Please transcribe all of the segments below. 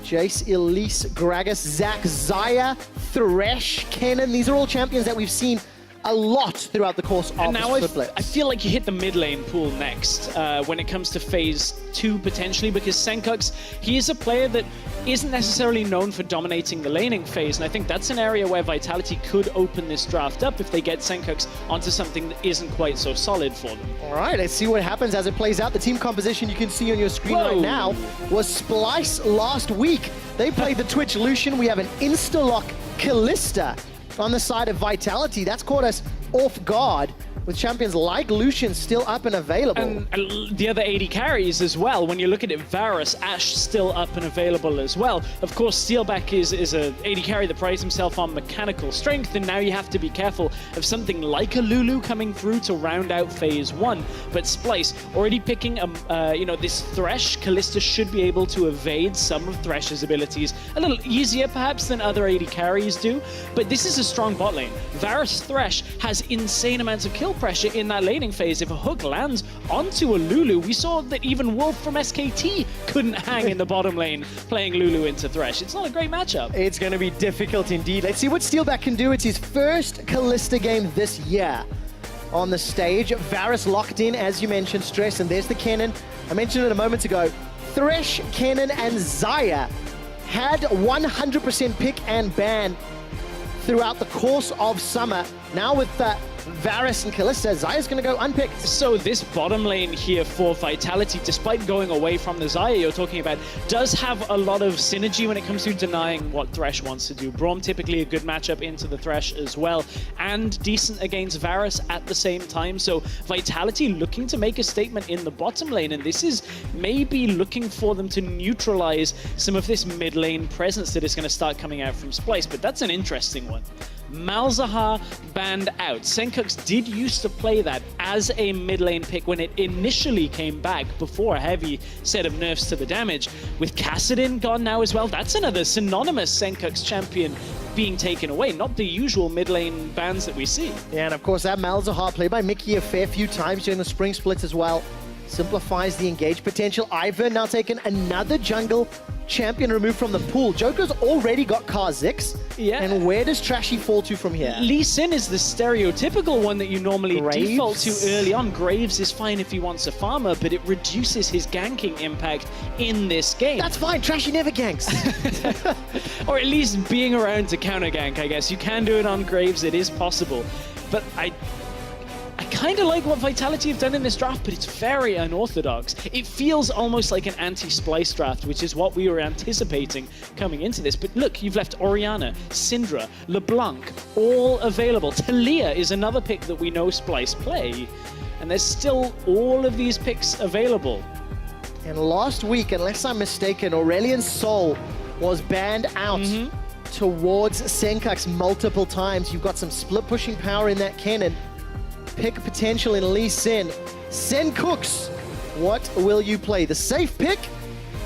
Jace, Elise, Gragas, Zac, Xayah, Thresh, Kennen. These are all champions that we've seen a lot throughout the course of and now the Split. I feel like you hit the mid lane pool next when it comes to phase 2 potentially, because Senkux, he is a player that isn't necessarily known for dominating the laning phase, and I think that's an area where Vitality could open this draft up if they get Senkux onto something that isn't quite so solid for them. All right, let's see what happens as it plays out. The team composition you can see on your screen right now was Splyce last week. They played the Twitch Lucian. We have an insta-lock Kalista on the side of Vitality. That's caught us off guard, with champions like Lucian still up and available. And the other AD carries as well. When you look at it, Varus, Ashe still up and available as well. Of course, Steelback is a AD carry that prides himself on mechanical strength, and now you have to be careful of something like a Lulu coming through to round out phase 1. But Splyce already picking this Thresh. Kalista should be able to evade some of Thresh's abilities a little easier perhaps than other AD carries do. But this is a strong bot lane. Varus Thresh has insane amounts of kill pressure in that laning phase. If a hook lands onto a Lulu, we saw that even Wolf from SKT couldn't hang in the bottom lane playing Lulu into Thresh. It's not a great matchup. It's going to be difficult indeed. Let's see what Steelback can do. It's his first Kalista game this year on the stage. Varus locked in, as you mentioned, Stress, and there's the Kennen. I mentioned it a moment ago. Thresh, Kennen, and Xayah had 100% pick and ban throughout the course of summer. Now with Varus and Kalista, Xayah's going to go unpicked. So this bottom lane here for Vitality, despite going away from the Xayah you're talking about, does have a lot of synergy when it comes to denying what Thresh wants to do. Braum typically a good matchup into the Thresh as well, and decent against Varus at the same time. So Vitality looking to make a statement in the bottom lane, and this is maybe looking for them to neutralize some of this mid lane presence that is going to start coming out from Splyce, but that's an interesting one. Malzahar banned out. Senkux did used to play that as a mid lane pick when it initially came back before a heavy set of nerfs to the damage. With Kassadin gone now as well, that's another synonymous Senkux champion being taken away, not the usual mid lane bans that we see. Yeah, and of course that Malzahar played by Mickey a fair few times during the spring splits as well. Simplifies the engage potential. Ivern now taking another jungle champion removed from the pool. Joker's already got Kha'Zix. Yeah. And where does Trashy fall to from here? Lee Sin is the stereotypical one that you normally default to early on. Graves is fine if he wants a farmer, but it reduces his ganking impact in this game. That's fine. Trashy never ganks. Or at least being around to counter gank, I guess. You can do it on Graves. It is possible. But I kind of like what Vitality have done in this draft, but it's very unorthodox. It feels almost like an anti-Splyce draft, which is what we were anticipating coming into this. But look, you've left Orianna, Syndra, LeBlanc, all available. Talia is another pick that we know Splyce play, and there's still all of these picks available. And last week, unless I'm mistaken, Aurelion Sol was banned out towards Senkux multiple times. You've got some split pushing power in that cannon. Pick potential in Lee Sin. Senkux, what will you play? The safe pick?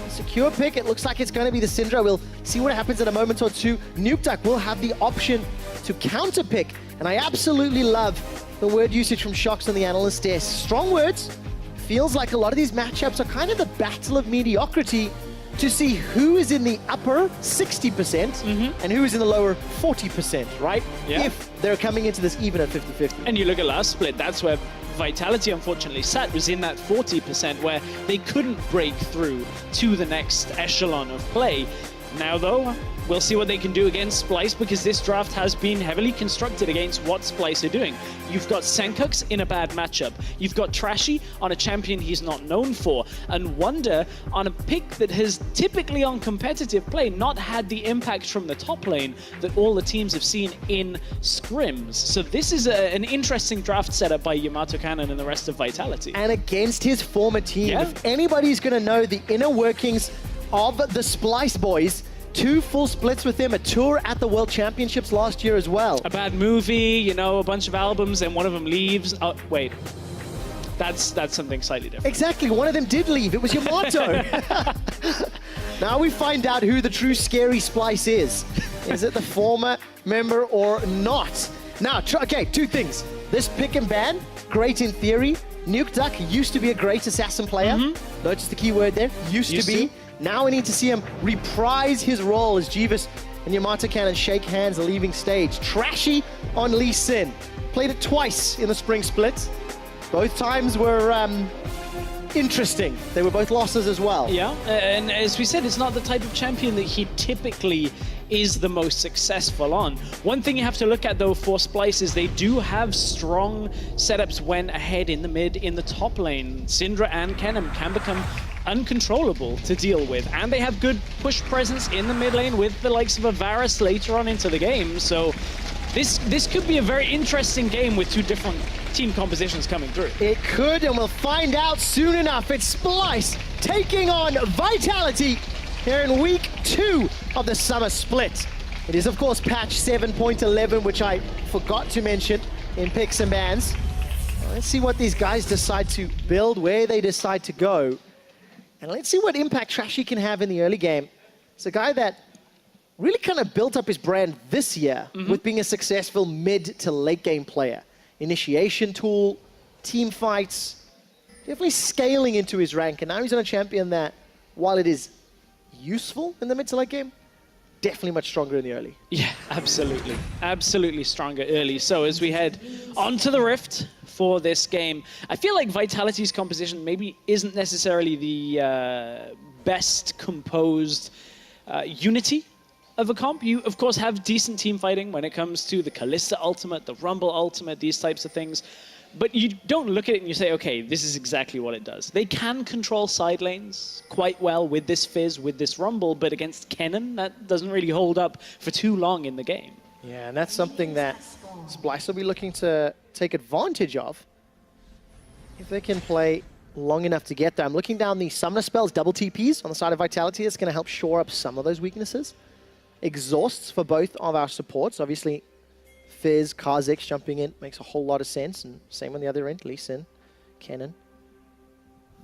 Secure pick? It looks like it's going to be the Syndra. We'll see what happens in a moment or two. Nukeduck will have the option to counter pick. And I absolutely love the word usage from Shox on the analyst desk. Strong words. Feels like a lot of these matchups are kind of the battle of mediocrity to see who is in the upper 60% and who is in the lower 40%, right? Yeah. If they're coming into this even at 50-50. And you look at last split, that's where Vitality unfortunately sat, was in that 40% where they couldn't break through to the next echelon of play. Now though, we'll see what they can do against Splyce, because this draft has been heavily constructed against what Splyce are doing. You've got Senkux in a bad matchup. You've got Trashy on a champion he's not known for. And Wonder on a pick that has typically on competitive play not had the impact from the top lane that all the teams have seen in scrims. So this is an interesting draft setup by Yamato Cannon and the rest of Vitality. And against his former team. Yeah. If anybody's going to know the inner workings of the Splyce boys, 2 full splits with him, a tour at the World Championships last year as well. A bad movie, you know, a bunch of albums, and one of them leaves. Oh, wait. That's something slightly different. Exactly, one of them did leave. It was Yamato. Now we find out who the true scary Splyce is. Is it the former member or not? Now, okay, 2 things. This pick and ban, great in theory. Nukeduck used to be a great assassin player. Notice the key word there, used to be. Now we need to see him reprise his role as Jeeves and Yamato Cannon shake hands leaving stage. Trashy on Lee Sin. Played it twice in the spring split. Both times were interesting. They were both losses as well. Yeah, and as we said, it's not the type of champion that he typically is the most successful on. One thing you have to look at though for Splyce is they do have strong setups when ahead in the mid, in the top lane. Syndra and Kennen can become uncontrollable to deal with, and they have good push presence in the mid lane with the likes of a Varus later on into the game. So this could be a very interesting game with two different team compositions coming through. It could, and we'll find out soon enough. It's Splyce taking on Vitality here in week 2 of the summer split. It is, of course, patch 7.11, which I forgot to mention in picks and bans. Let's see what these guys decide to build, where they decide to go. And let's see what impact Trashy can have in the early game. It's a guy that really kind of built up his brand this year with being a successful mid to late game player. Initiation tool, team fights, definitely scaling into his rank. And now he's on a champion that, while it is useful in the mid to late game, definitely much stronger in the early. Yeah, absolutely. Absolutely stronger early. So as we head onto the Rift for this game, I feel like Vitality's composition maybe isn't necessarily the best composed unity of a comp. You, of course, have decent team fighting when it comes to the Kalista ultimate, the Rumble ultimate, these types of things. But you don't look at it and you say, okay, this is exactly what it does. They can control side lanes quite well with this Fizz, with this Rumble, but against Kennen, that doesn't really hold up for too long in the game. Yeah, and that's something that Splyce will be looking to take advantage of if they can play long enough to get there. I'm looking down the Summoner spells, double TPs on the side of Vitality. It's going to help shore up some of those weaknesses. Exhausts for both of our supports. Obviously, Fizz, Kha'Zix jumping in makes a whole lot of sense. And same on the other end, Lee Sin, Kennen.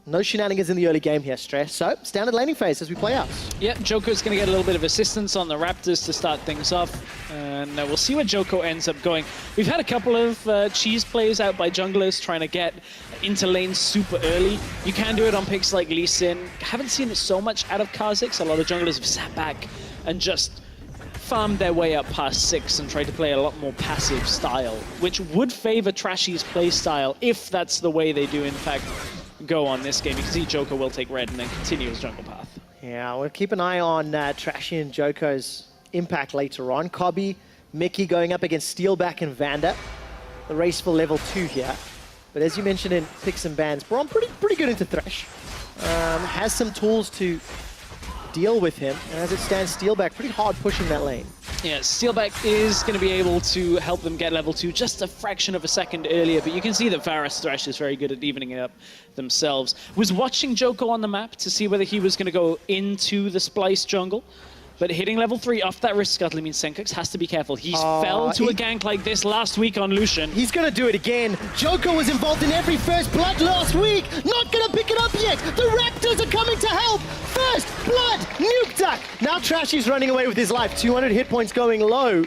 No shenanigans in the early game here, Stress. So, standard laning phase as we play out. Yeah, Joko's going to get a little bit of assistance on the Raptors to start things off. And we'll see where Joko ends up going. We've had a couple of cheese plays out by junglers trying to get into lanes super early. You can do it on picks like Lee Sin. Haven't seen it so much out of Kha'Zix. A lot of junglers have sat back and just farmed their way up past 6 and tried to play a lot more passive style, which would favor Trashy's play style if that's the way they do, in fact, go on this game. You can see Joko will take red and then continue his jungle path. Yeah, we'll keep an eye on Trashy and Joko's impact later on. Cobby, Mickey going up against Steelback and Vanda. The race for level 2 here. But as you mentioned in picks and bans, Braum pretty good into Thresh. Has some tools to deal with him, and as it stands, Steelback pretty hard pushing that lane. Yeah, Steelback is going to be able to help them get level 2 just a fraction of a second earlier, but you can see that Varus Thresh is very good at evening it up themselves. Was watching Joko on the map to see whether he was going to go into the Splyce jungle, but hitting level 3 off that wrist scuttle means Senkux has to be careful. He's fell to a gank like this last week on Lucian. He's going to do it again. Joko was involved in every first blood last week. Not going to pick it up yet. The Raptors are coming to help. First blood, Nuke Duck. Now Trashy's running away with his life. 200 hit points going low.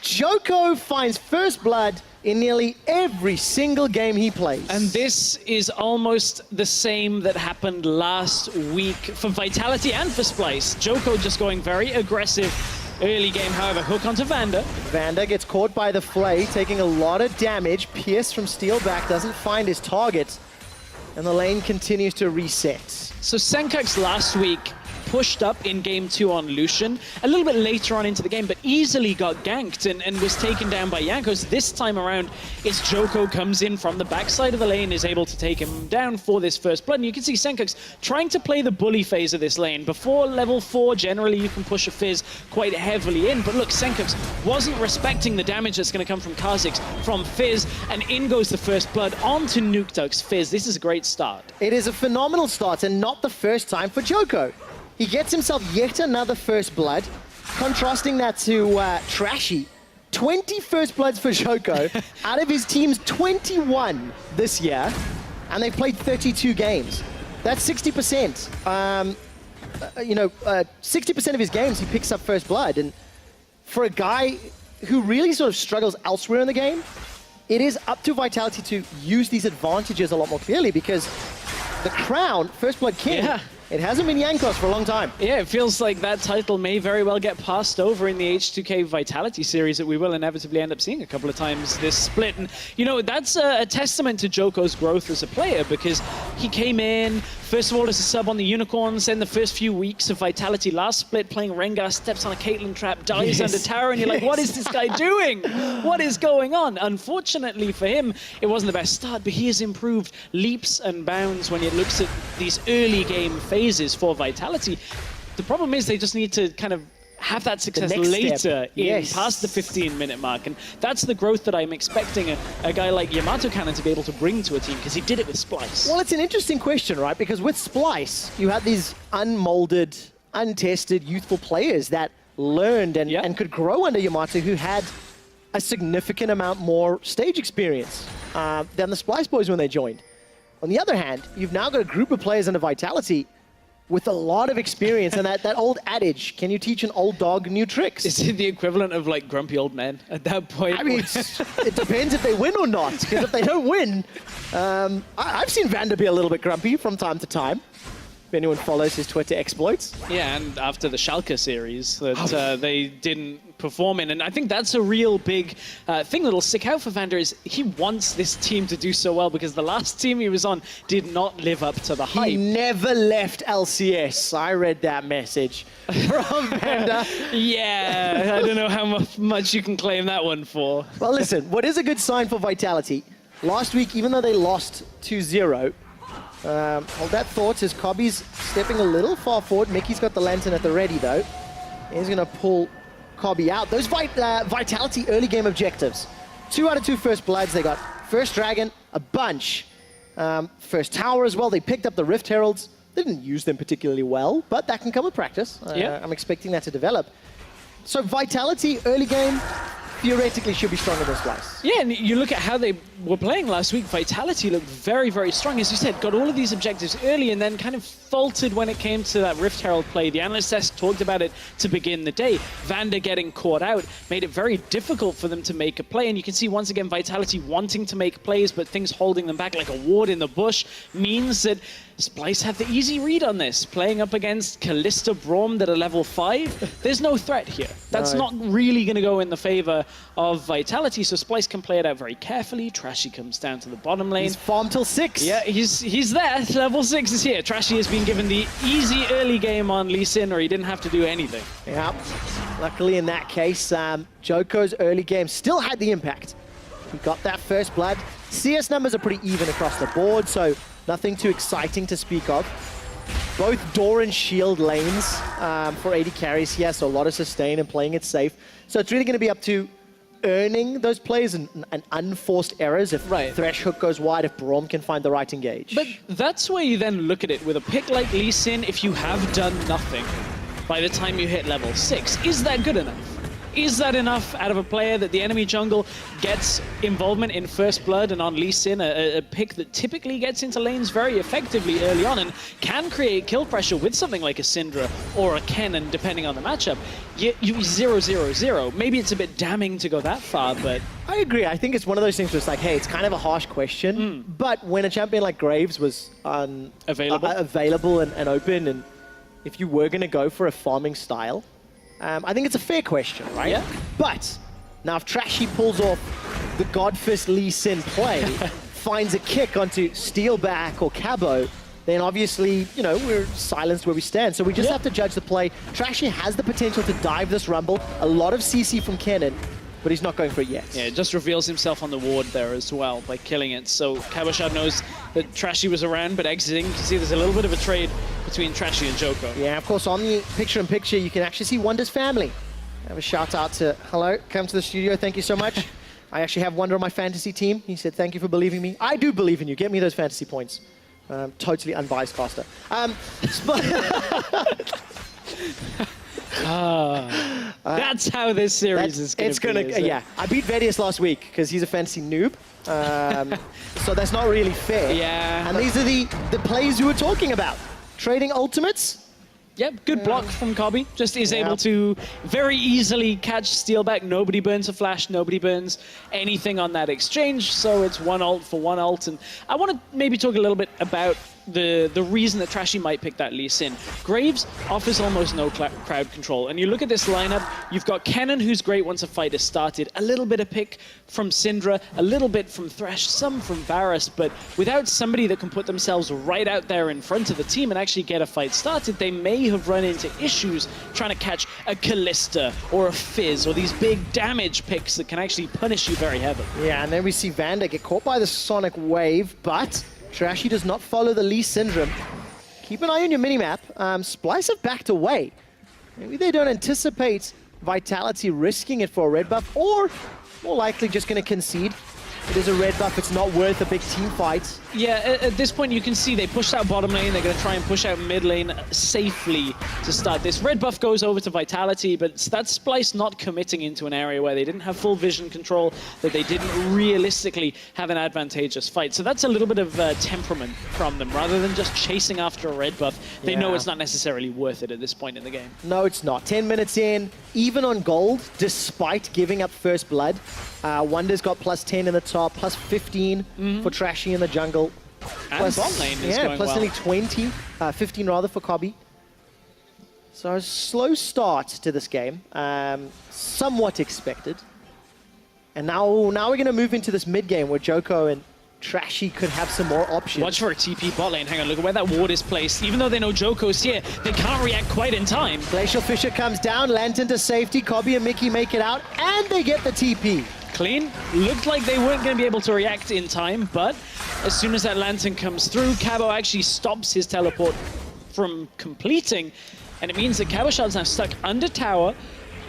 Joko finds first blood in nearly every single game he plays. And this is almost the same that happened last week for Vitality and for Splyce. Joko just going very aggressive early game, however, hook onto Vanda. Vanda gets caught by the Flay, taking a lot of damage. Pierce from Steelback doesn't find his target, and the lane continues to reset. So Senkux last week pushed up in game 2 on Lucian, a little bit later on into the game, but easily got ganked and was taken down by Jankos. This time around, it's Joko comes in from the backside of the lane, is able to take him down for this first blood. And you can see Senkux trying to play the bully phase of this lane. Before level 4, generally you can push a Fizz quite heavily in, but look, Senkux wasn't respecting the damage that's going to come from Kha'Zix, from Fizz, and in goes the first blood onto Nuke Duck's Fizz. This is a great start. It is a phenomenal start, and not the first time for Joko. He gets himself yet another first blood, contrasting that to Trashy. 20 first bloods for Joko out of his team's 21 this year, and they've played 32 games. That's 60%. 60% of his games he picks up first blood, and for a guy who really sort of struggles elsewhere in the game, it is up to Vitality to use these advantages a lot more clearly, because the Crown, First Blood King, It hasn't been Yankos for a long time. Yeah, it feels like that title may very well get passed over in the H2K Vitality series that we will inevitably end up seeing a couple of times this split. And, you know, that's a testament to Joko's growth as a player, because he came in, first of all, as a sub on the Unicorns, then the first few weeks of Vitality last split, playing Rengar, steps on a Caitlyn trap, dies under tower, and you're like, what is this guy doing? What is going on? Unfortunately for him, it wasn't the best start, but he has improved leaps and bounds when it looks at these early game phases for Vitality. The problem is they just need to kind of have that success later past the 15-minute mark, and that's the growth that I'm expecting a guy like Yamato Cannon to be able to bring to a team, because he did it with Splyce. Well, it's an interesting question, right? Because with Splyce, you had these unmolded, untested, youthful players that learned and could grow under Yamato, who had a significant amount more stage experience than the Splyce boys when they joined. On the other hand, you've now got a group of players under Vitality with a lot of experience, and that old adage, can you teach an old dog new tricks? Is it the equivalent of like grumpy old men at that point? I mean, it depends if they win or not, because if they don't win, I've seen Vander be a little bit grumpy from time to time, if anyone follows his Twitter exploits. Yeah, and after the Schalke series that they didn't perform in, and I think that's a real big thing that'll stick out for Vander, is he wants this team to do so well, because the last team he was on did not live up to the hype. He never left LCS. I read that message from Vander. Yeah, I don't know how much you can claim that one for. Well, listen, what is a good sign for Vitality? Last week, even though they lost 2-0, hold that thought as Cobby's stepping a little far forward. Mickey's got the lantern at the ready, though. He's going to pull Cobby out. Those Vitality early game objectives. 2 out of 2 first bloods. They got first dragon, a bunch. First tower as well. They picked up the Rift Heralds. They didn't use them particularly well, but that can come with practice. I'm expecting that to develop. So Vitality early game, theoretically should be stronger than Splyce. Yeah, and you look at how they were playing last week. Vitality looked very, very strong. As you said, got all of these objectives early and then kind of faltered when it came to that Rift Herald play. The analyst desk talked about it to begin the day. Vander getting caught out made it very difficult for them to make a play. And you can see once again Vitality wanting to make plays, but things holding them back, like a ward in the bush, means that Splyce have the easy read on this. Playing up against Kalista Braum at a level 5, there's no threat here. That's not really going to go in the favor of Vitality, so Splyce can play it out very carefully. Trashy comes down to the bottom lane. He's farmed till 6. Yeah, he's there. Level 6 is here. Trashy has been given the easy early game on Lee Sin, or he didn't have to do anything. Yeah, luckily in that case, Joko's early game still had the impact. He got that first blood. CS numbers are pretty even across the board, so nothing too exciting to speak of. Both door and shield lanes for AD carries here, so a lot of sustain and playing it safe. So it's really going to be up to earning those plays and unforced errors if Thresh hook goes wide, if Braum can find the right engage. But that's where you then look at it with a pick like Lee Sin. If you have done nothing by the time you hit level 6, is that good enough? Is that enough out of a player that the enemy jungle gets involvement in First Blood and on Lee Sin, a pick that typically gets into lanes very effectively early on and can create kill pressure with something like a Syndra or a Kennen, depending on the matchup? You 0-0-0. Maybe it's a bit damning to go that far, but... I agree. I think it's one of those things where it's like, hey, it's kind of a harsh question, but when a champion like Graves was available and open, and if you were going to go for a farming style, I think it's a fair question, right? Yeah. But now if Trashy pulls off the Godfist Lee Sin play, finds a kick onto Steelback or Cabo, then obviously, you know, we're silenced where we stand. So we just have to judge the play. Trashy has the potential to dive this Rumble. A lot of CC from Kennen, but he's not going for it yet. Yeah, it just reveals himself on the ward there as well by killing it. So Cabochard knows that Trashy was around, but exiting. You can see there's a little bit of a trade between Trashy and Joko. Yeah, of course, on the picture-in-picture, you can actually see Wonder's family. Have a shout-out to, hello, come to the studio, thank you so much. I actually have Wonder on my fantasy team. He said, thank you for believing me. I do believe in you. Get me those fantasy points. Totally unbiased caster. That's how this series is going to be. Yeah, I beat Vedius last week because he's a fantasy noob. So that's not really fair. Yeah. And these are the plays you were talking about. Trading ultimates. Yep, good block from Cobby. Just is able to very easily catch Steelback. Nobody burns a flash, nobody burns anything on that exchange. So it's one ult for one ult. And I want to maybe talk a little bit about the reason that Trashy might pick that Lee Sin. Graves offers almost no crowd control. And you look at this lineup, you've got Kennen, who's great once a fight has started, a little bit of pick from Syndra, a little bit from Thresh, some from Varus, but without somebody that can put themselves right out there in front of the team and actually get a fight started, they may have run into issues trying to catch a Kalista or a Fizz or these big damage picks that can actually punish you very heavily. Yeah, and then we see Vander get caught by the Sonic Wave, but Trashy does not follow the Lee syndrome. Keep an eye on your minimap. Splyce have backed away. Maybe they don't anticipate Vitality risking it for a red buff, or more likely just going to concede. It is a red buff, it's not worth a big team fight. Yeah, at this point you can see they pushed out bottom lane, they're going to try and push out mid lane safely to start this. Red buff goes over to Vitality, but that's Splyce not committing into an area where they didn't have full vision control, that they didn't realistically have an advantageous fight. So that's a little bit of temperament from them. Rather than just chasing after a red buff, they know it's not necessarily worth it at this point in the game. No, it's not. 10 minutes in, even on gold, despite giving up first blood. Wonder's got plus 10 in the top, plus 15 for Trashy in the jungle. And bot lane is going plus well. only 20, 15 rather for Kobby. So a slow start to this game, somewhat expected. And now we're going to move into this mid game where Joko and Trashy could have some more options. Watch for a TP bot lane. Hang on, look at where that ward is placed. Even though they know Joko's here, they can't react quite in time. Glacial Fissure comes down, Lantern to safety, Kobby and Mickey make it out, and they get the TP. Clean. Looked like they weren't going to be able to react in time, but as soon as that Lantern comes through, Cabo actually stops his teleport from completing, and it means that Cabochard's now stuck under tower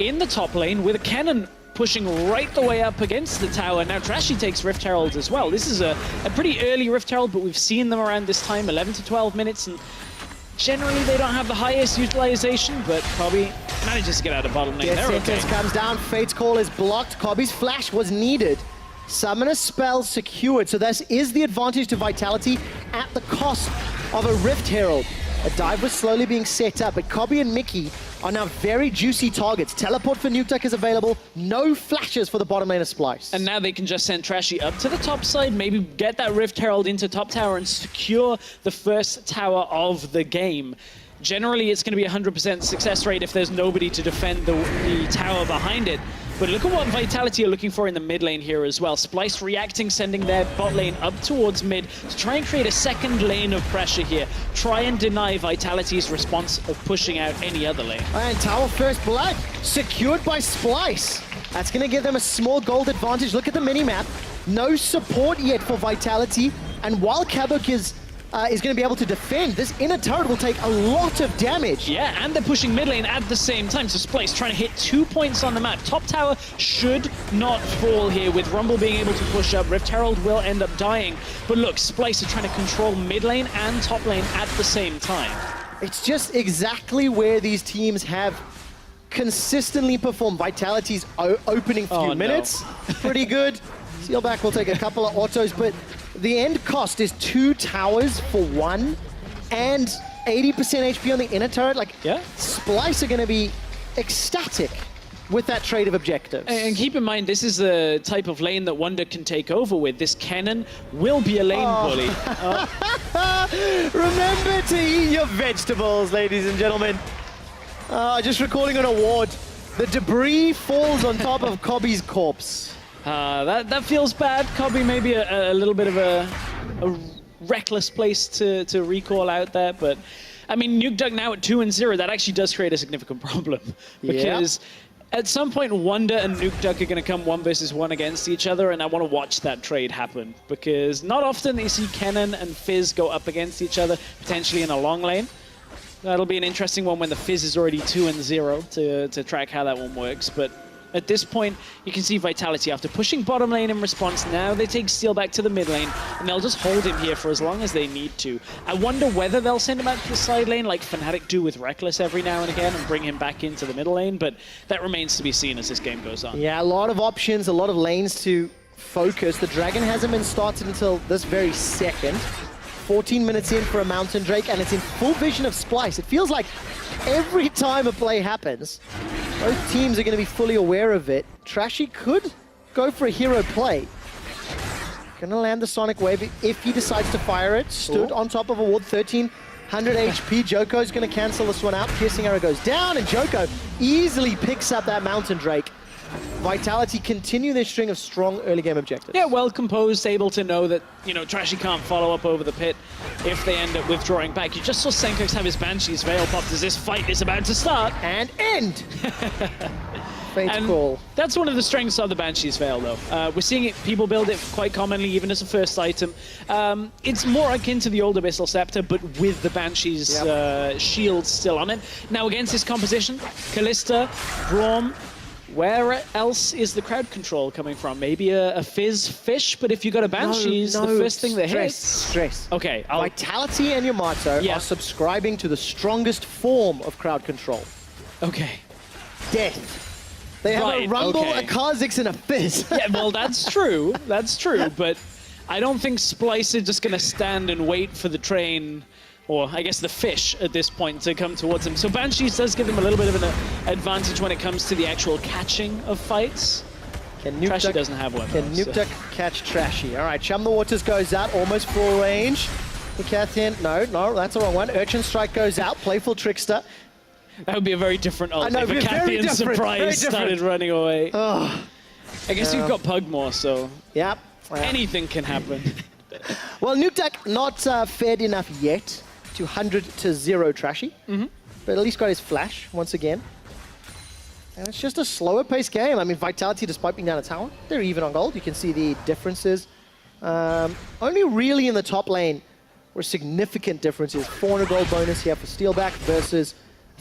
in the top lane with a cannon pushing right the way up against the tower. Now Trashy takes Rift Herald as well. This is a pretty early Rift Herald, but we've seen them around this time, 11 to 12 minutes, and generally they don't have the highest utilization, but Kobby manages to get out of bottom lane. Death Sentence comes down, Fate's Call is blocked, Kobby's flash was needed. Summoner spell secured, so this is the advantage to Vitality at the cost of a Rift Herald. A dive was slowly being set up, but Kobby and Mickey are now very juicy targets. Teleport for Nuke Duck is available, no flashes for the bottom lane of Splyce. And now they can just send Trashy up to the top side, maybe get that Rift Herald into top tower and secure the first tower of the game. Generally, it's going to be 100% success rate if there's nobody to defend the tower behind it. But look at what Vitality are looking for in the mid lane here as well. Splyce reacting, sending their bot lane up towards mid to try and create a second lane of pressure here. Try and deny Vitality's response of pushing out any other lane. And tower first blood, secured by Splyce. That's going to give them a small gold advantage. Look at the minimap. No support yet for Vitality. And while Cabok is going to be able to defend, this inner turret will take a lot of damage. Yeah, and they're pushing mid lane at the same time. So Splyce trying to hit 2 points on the map. Top tower should not fall here with Rumble being able to push up. Rift Herald will end up dying. But look, Splyce are trying to control mid lane and top lane at the same time. It's just exactly where these teams have consistently performed. Vitality's opening few minutes, pretty good. Sealback will take a couple of autos, but the end cost is 2 towers for 1 and 80% HP on the inner turret. Like, Splyce are going to be ecstatic with that trade of objectives. And keep in mind, this is the type of lane that Wonder can take over with. This cannon will be a lane bully. Remember to eat your vegetables, ladies and gentlemen. Just recording an award. The debris falls on top of Kobby's corpse. That feels bad. Kobby maybe a little bit of a reckless place to recall out there, but I mean, Nuke Duck now at 2-0, that actually does create a significant problem because at some point Wonder and Nuke Duck are going to come 1 versus 1 against each other, and I want to watch that trade happen because not often you see Kennen and Fizz go up against each other, potentially in a long lane. That'll be an interesting one when the Fizz is already 2-0 to track how that one works, but at this point, you can see Vitality after pushing bottom lane in response. Now they take Steel back to the mid lane, and they'll just hold him here for as long as they need to. I wonder whether they'll send him out to the side lane like Fnatic do with Reckless every now and again and bring him back into the middle lane, but that remains to be seen as this game goes on. Yeah, a lot of options, a lot of lanes to focus. The Dragon hasn't been started until this very second. 14 minutes in for a Mountain Drake, and it's in full vision of Splyce. It feels like every time a play happens, both teams are going to be fully aware of it. Trashy could go for a hero play. Gonna land the Sonic Wave if he decides to fire it. Stood on top of a ward, 1300 HP. Joko's gonna cancel this one out. Piercing Arrow goes down, and Joko easily picks up that Mountain Drake. Vitality continue their string of strong early game objectives. Yeah, well composed, able to know that, you know, Trashy can't follow up over the pit if they end up withdrawing back. You just saw Senkox have his Banshee's Veil popped as this fight is about to start. And end! Fate call. That's one of the strengths of the Banshee's Veil, though. We're seeing people build it quite commonly, even as a first item. It's more akin to the old Abyssal Scepter, but with the Banshee's shield still on it. Now, against this composition, Callista, Braum, where else is the crowd control coming from? Maybe a Fizz Fish, but if you got a Banshee's, the first thing that hits... Stress. Okay. Vitality and Yamato are subscribing to the strongest form of crowd control. Okay. Death. They have a Rumble, a Kha'Zix, and a Fizz. Yeah, well, that's true. That's true, but I don't think Splyce is just going to stand and wait for the train, or I guess the fish at this point, to come towards him. So Banshees does give him a little bit of an advantage when it comes to the actual catching of fights. Trashy doesn't have one. Can Nukeduck catch Trashy? All right, Chum the Waters goes out, almost full range. Cathian, no, that's the wrong one. Urchin Strike goes out, Playful Trickster. That would be a very different ult if a Cathian surprise started running away. Oh. I guess you've got Pugmore, so anything can happen. Well, Nukeduck not fared enough yet to 100-0 Trashy, but at least got his flash once again. And it's just a slower paced game. I mean, Vitality, despite being down a tower, they're even on gold. You can see the differences. Only really in the top lane were significant differences. 400 gold bonus here for Steelback versus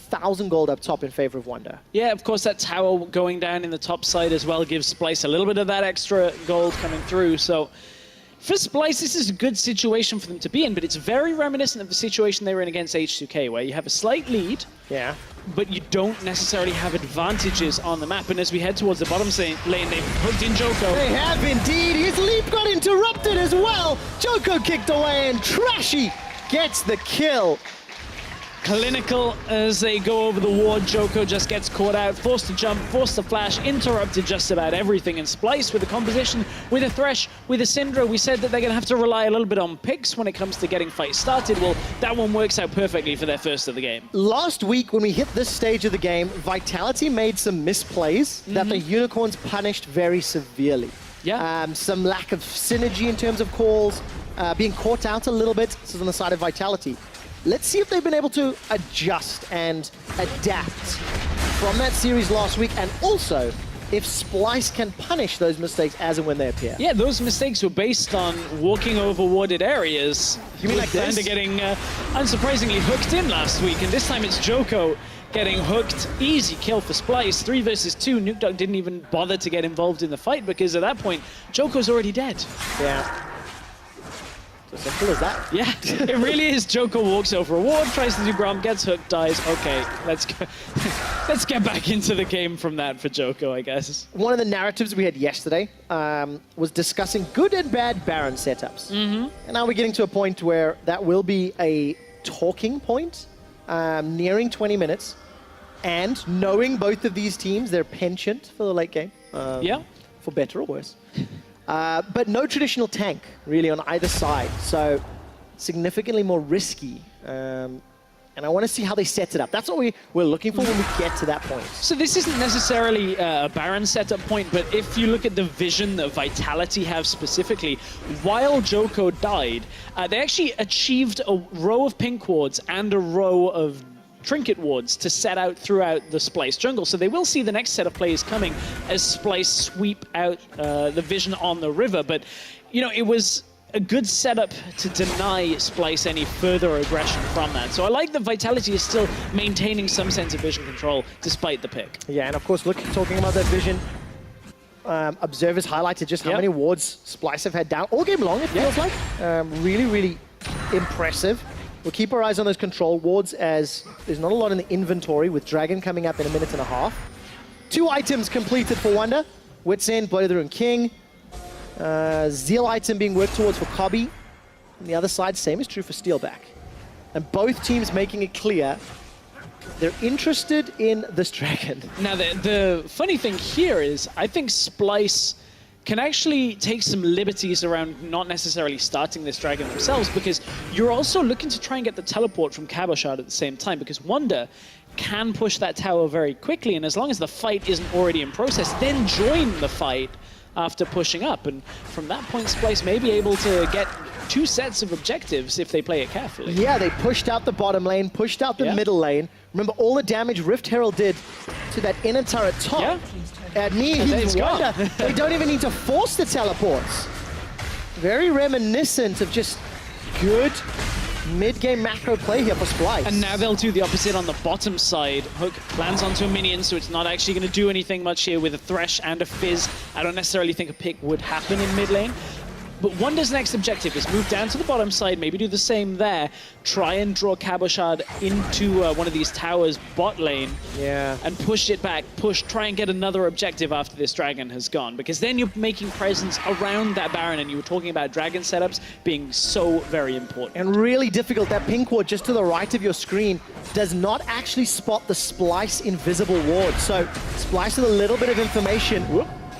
1,000 gold up top in favor of Wonder. Yeah, of course, that tower going down in the top side as well gives Splyce a little bit of that extra gold coming through. So for Splyce, this is a good situation for them to be in, but it's very reminiscent of the situation they were in against H2K, where you have a slight lead, but you don't necessarily have advantages on the map. And as we head towards the bottom lane, they've hooked in Joko. They have indeed. His leap got interrupted as well. Joko kicked away, and Trashy gets the kill. Clinical as they go over the ward. Joko just gets caught out, forced to jump, forced to flash, interrupted just about everything. And Splyce with a composition, with a Thresh, with a Syndra. We said that they're going to have to rely a little bit on picks when it comes to getting fights started. Well, that one works out perfectly for their first of the game. Last week, when we hit this stage of the game, Vitality made some misplays that the Unicorns punished very severely. Some lack of synergy in terms of calls, being caught out a little bit. This is on the side of Vitality. Let's see if they've been able to adjust and adapt from that series last week, and also if Splyce can punish those mistakes as and when they appear. Yeah, those mistakes were based on walking over warded areas. You mean like this? Getting unsurprisingly hooked in last week, and this time it's Joko getting hooked. Easy kill for Splyce. 3 versus 2. Nukeduck didn't even bother to get involved in the fight because at that point, Joko's already dead. Yeah. As simple as that. Yeah, it really is. Joko walks over a ward, tries to do Grom, gets hooked, dies. Okay, let's go. Let's get back into the game from that for Joko, I guess. One of the narratives we had yesterday was discussing good and bad Baron setups. And now we're getting to a point where that will be a talking point, nearing 20 minutes, and knowing both of these teams, their penchant for the late game. For better or worse. But no traditional tank, really, on either side. So significantly more risky. And I want to see how they set it up. That's what we're looking for when we get to that point. So this isn't necessarily a Baron setup point, but if you look at the vision that Vitality have specifically, while Joko died, they actually achieved a row of pink wards and a row of trinket wards to set out throughout the Splyce jungle. So they will see the next set of players coming as Splyce sweep out the vision on the river. But, you know, it was a good setup to deny Splyce any further aggression from that. So I like that Vitality is still maintaining some sense of vision control despite the pick. Yeah, and of course, talking about that vision, observers highlighted just how many wards Splyce have had down all game long, it feels like. Really, really impressive. We'll keep our eyes on those control wards as there's not a lot in the inventory with Dragon coming up in a minute and a half. 2 items completed for Wonder. Wits End, Blood of the Rune King. Zeal item being worked towards for Cobby. On the other side, same is true for Steelback. And both teams making it clear they're interested in this Dragon. Now, the funny thing here is I think Splyce can actually take some liberties around not necessarily starting this dragon themselves, because you're also looking to try and get the teleport from Cabochard at the same time, because Wonder can push that tower very quickly, and as long as the fight isn't already in process, then join the fight after pushing up. And from that point, Splyce may be able to get 2 sets of objectives if they play it carefully. Yeah, they pushed out the bottom lane, pushed out the middle lane. Remember all the damage Rift Herald did to that inner turret top. Yeah. At me, he's Wonder. They don't even need to force the teleports. Very reminiscent of just good mid-game macro play here for Splyce. And now they'll do the opposite on the bottom side. Hook lands onto a minion, so it's not actually going to do anything much here with a Thresh and a Fizz. I don't necessarily think a pick would happen in mid lane. But Wonder's next objective is move down to the bottom side, maybe do the same there, try and draw Cabochard into one of these towers bot lane, and push it back, try and get another objective after this dragon has gone, because then you're making presence around that Baron, and you were talking about dragon setups being so very important. And really difficult. That pink ward just to the right of your screen does not actually spot the Splyce invisible ward. So Splyce with a little bit of information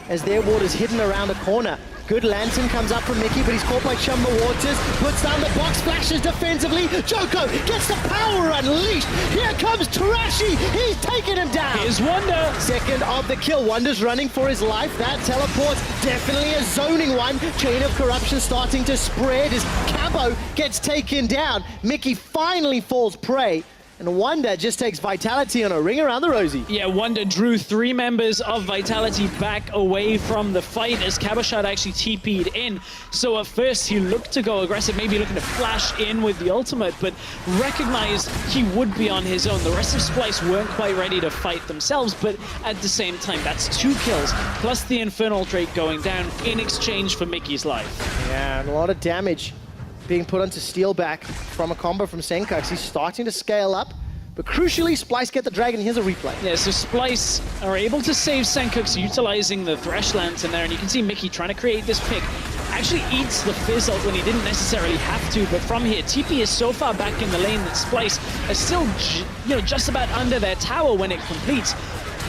as their ward is hidden around a corner. Good Lantern comes up from Mickey, but he's caught by Chumba Waters, puts down the box, flashes defensively. Joko gets the power unleashed. Here comes Trashy. He's taking him down. Here's Wonder. Second of the kill. Wonder's running for his life. That teleport's definitely a zoning one. Chain of corruption starting to spread as Cabo gets taken down. Mickey finally falls prey. And Wonder just takes Vitality on a ring around the rosy. Yeah, Wonder drew 3 members of Vitality back away from the fight as Cabochard actually TP'd in. So at first he looked to go aggressive, maybe looking to flash in with the ultimate, but recognized he would be on his own. The rest of Splyce weren't quite ready to fight themselves, but at the same time, that's 2 kills, plus the Infernal Drake going down in exchange for Mickey's life. Yeah, and a lot of damage being put onto Steelback from a combo from Senkux. He's starting to scale up, but crucially, Splyce get the dragon. Here's a replay. Yeah, so Splyce are able to save Senkux utilizing the Thresh Lantern there, and you can see Mickey trying to create this pick. Actually eats the Fizz ult when he didn't necessarily have to, but from here, TP is so far back in the lane that Splyce is still just about under their tower when it completes.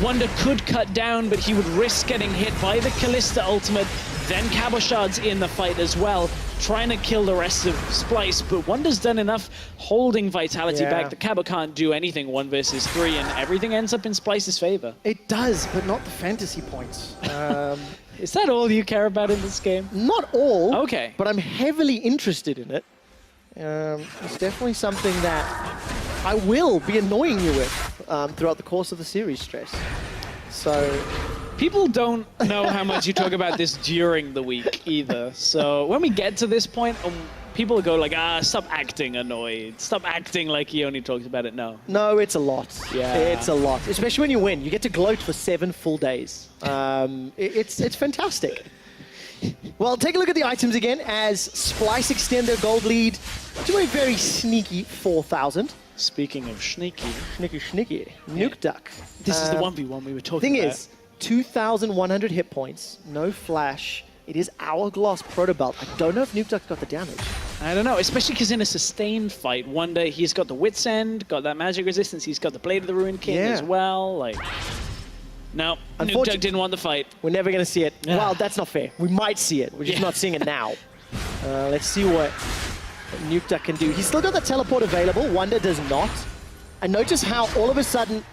Wonder could cut down, but he would risk getting hit by the Kalista ultimate. Then Cabochard's in the fight as well, trying to kill the rest of Splyce, but Wonder's done enough holding Vitality back. The Cabo can't do anything 1 versus 3, and everything ends up in Splyce's favor. It does, but not the fantasy points. Is that all you care about in this game? Not all, okay, but I'm heavily interested in it. It's definitely something that I will be annoying you with throughout the course of the series, Stress. So people don't know how much you talk about this during the week either. So when we get to this point, people go like, stop acting annoyed. Stop acting like he only talks about it. No, it's a lot. Yeah. It's a lot, especially when you win. You get to gloat for 7 full days. It's fantastic. Well, take a look at the items again as Splyce extend their gold lead to a very sneaky 4,000. Speaking of sneaky. Sneaky. Nuke Duck. This is the 1v1 we were talking about. Thing is, 2,100 hit points, no flash. It is Hourglass Protobelt. I don't know if Nuke Duck got the damage. I don't know, especially because in a sustained fight, Wonder, he's got the Wit's End, got that magic resistance, he's got the Blade of the Ruined King as well. Like, no, Nuke Duck didn't want the fight. We're never going to see it. Well, that's not fair. We might see it. We're just not seeing it now. Let's see what Nuke Duck can do. He's still got the teleport available. Wonder does not. And notice how all of a sudden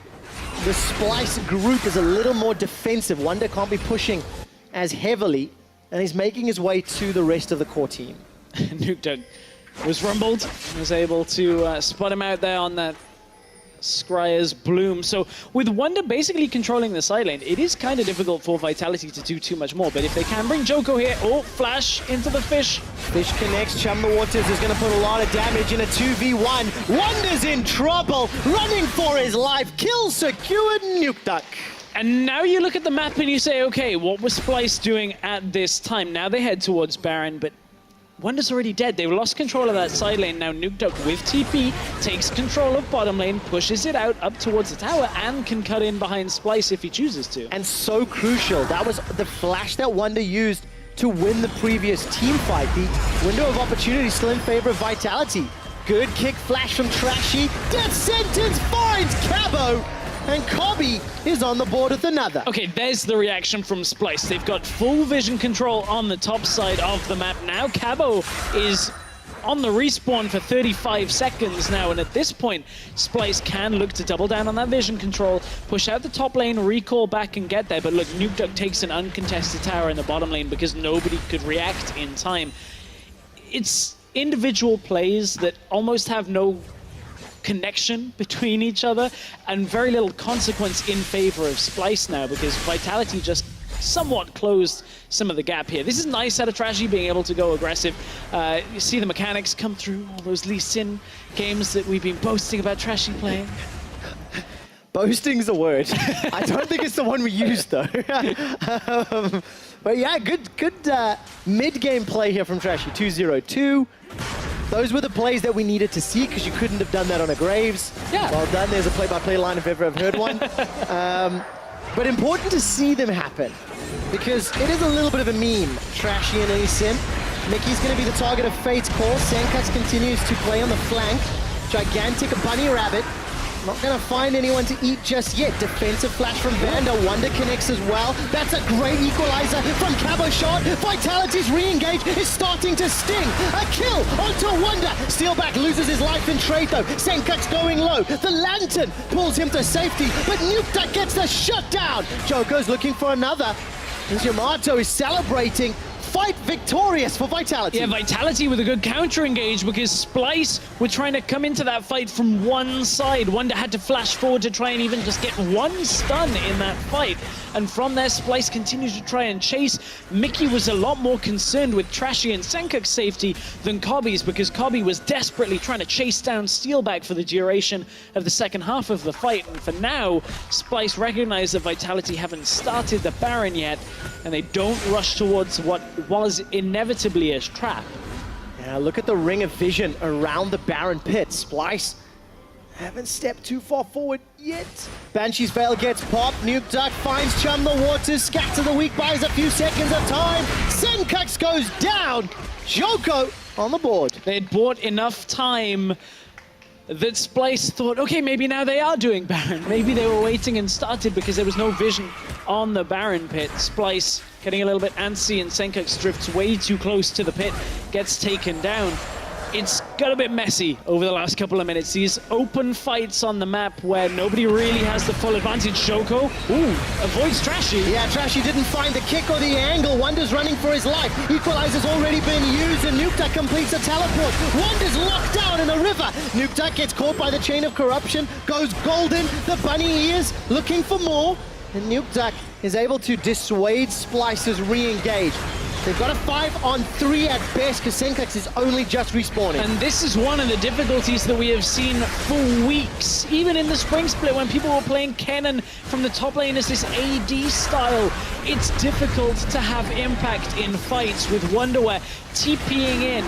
the Splyce group is a little more defensive. Wonder can't be pushing as heavily, and he's making his way to the rest of the core team. Nuke Duck was rumbled, was able to spot him out there on that Scryer's Bloom. So with Wonder basically controlling the side lane, it is kind of difficult for Vitality to do too much more. But if they can bring Joko here, flash into the Fish. Fish connects, Chumba Waters is going to put a lot of damage in a 2v1. Wonder's in trouble, running for his life. Kill secured, Nuke Duck. And now you look at the map and you say, okay, what was Splyce doing at this time? Now they head towards Baron, but Wonder's already dead. They've lost control of that side lane. Now Nuke Duck with TP takes control of bottom lane, pushes it out up towards the tower, and can cut in behind Splyce if he chooses to. And so crucial. That was the flash that Wonder used to win the previous team fight. The window of opportunity still in favor of Vitality. Good kick flash from Trashy. Death Sentence finds Cabo. and Kobe is on the board with another. Okay, there's the reaction from Splyce. They've got full vision control on the top side of the map now. Cabo is on the respawn for 35 seconds now, and at this point, Splyce can look to double down on that vision control, push out the top lane, recall back and get there, but look, Nukeduck takes an uncontested tower in the bottom lane because nobody could react in time. It's individual plays that almost have no connection between each other and very little consequence in favor of Splyce now because Vitality just somewhat closed some of the gap here. This is nice out of Trashy being able to go aggressive. You see the mechanics come through, all those Lee Sin games that we've been boasting about Trashy playing. Boasting's a word. I don't think it's the one we used though. But yeah, good mid-game play here from Trashy. 2-0-2. Those were the plays that we needed to see because you couldn't have done that on a Graves. Yeah. Well done. There's a play-by-play line if ever I've heard one. But important to see them happen because it is a little bit of a meme, Trashy and Lee Sin. Mickey's going to be the target of Fate's call. Senkax continues to play on the flank. Gigantic bunny rabbit. Not going to find anyone to eat just yet. Defensive flash from Vander. Wonder connects as well. That's a great equalizer from Cabo shot. Vitality's re-engage is starting to sting. A kill onto Wonder. Steelback loses his life in trade though. Senkax going low. The Lantern pulls him to safety, but Nukeduck gets the shutdown. Joko's looking for another. And Yamato is celebrating. Fight victorious for Vitality. Yeah, Vitality with a good counter engage because Splyce were trying to come into that fight from one side. Wonder had to flash forward to try and even just get one stun in that fight. And from there, Splyce continued to try and chase. Mickey was a lot more concerned with Trashy and Senkuk's safety than Kobe's because Kobe was desperately trying to chase down Steelback for the duration of the second half of the fight. And for now, Splyce recognized that Vitality haven't started the Baron yet, and they don't rush towards what was inevitably a trap. Yeah, look at the ring of vision around the Baron pit. Splyce haven't stepped too far forward yet. Banshee's Veil gets popped. Nukeduck finds Chum the Waters. Scatter the weak buys a few seconds of time. Senkax goes down. Joko on the board. They'd bought enough time that Splyce thought, okay, maybe now they are doing Baron. Maybe they were waiting and started because there was no vision on the Baron pit. Splyce getting a little bit antsy and Senkux drifts way too close to the pit, gets taken down. It's got a bit messy over the last couple of minutes. These open fights on the map where nobody really has the full advantage. Joko, avoids Trashy. Yeah, Trashy didn't find the kick or the angle. Wonder's running for his life. Equalizer's already been used and Nukeduck completes a teleport. Wonder's locked down in the river. Nukeduck gets caught by the chain of corruption, goes golden. The bunny ears looking for more. And Nukeduck is able to dissuade Splyce's re-engage. They've got a 5-on-3 at best because Senkax is only just respawning. And this is one of the difficulties that we have seen for weeks. Even in the spring split when people were playing Kennen from the top lane as this AD style, it's difficult to have impact in fights with Wonderwear TPing in,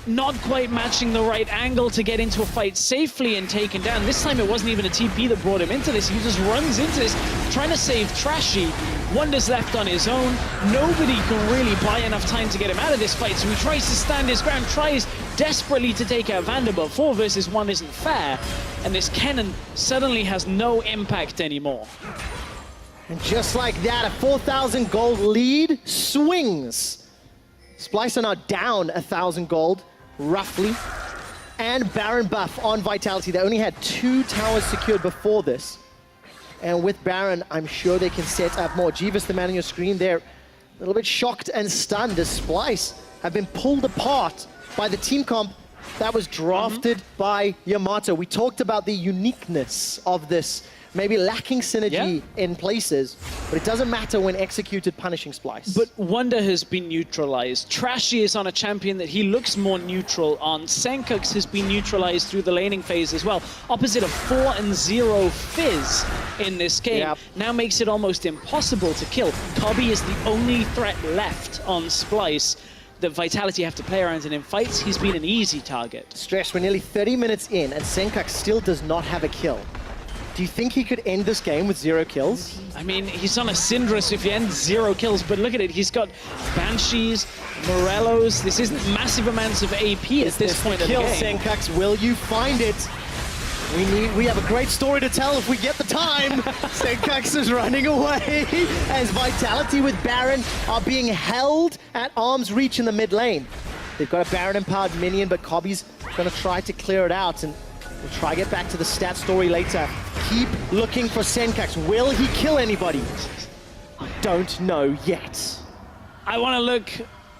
not quite matching the right angle to get into a fight safely and taken down. This time it wasn't even a TP that brought him into this. He just runs into this, trying to save Trashy. Wonder's left on his own. Nobody can really buy enough time to get him out of this fight, so he tries to stand his ground, tries desperately to take out Vander, but 4 versus 1 isn't fair, and this Kennen suddenly has no impact anymore. And just like that, a 4,000 gold lead swings. Splyce are now down 1,000 gold, roughly. And Baron buff on Vitality. They only had 2 towers secured before this. And with Baron, I'm sure they can set up more. Jeeves, the man on your screen there, a little bit shocked and stunned as Splyce have been pulled apart by the team comp that was drafted by Yamato. We talked about the uniqueness of this, maybe lacking synergy in places, but it doesn't matter when executed punishing Splyce. But Wonder has been neutralized. Trashy is on a champion that he looks more neutral on. Senkux has been neutralized through the laning phase as well. Opposite of 4-0 Fizz in this game now makes it almost impossible to kill. Kobe is the only threat left on Splyce that Vitality have to play around, and in fights, he's been an easy target. Stress, we're nearly 30 minutes in, and Senkux still does not have a kill. Do you think he could end this game with 0 kills? I mean, he's on a Syndra, so if you end 0 kills, but look at it, he's got Banshees, Morellos. This isn't massive amounts of AP at this point of the game. Senkux, will you find it? We have a great story to tell if we get the time. Senkax is running away as Vitality with Baron are being held at arm's reach in the mid lane. They've got a Baron-empowered minion, but Kobby's going to try to clear it out, and we'll try to get back to the stat story later. Keep looking for Senkax. Will he kill anybody? Don't know yet. I want to look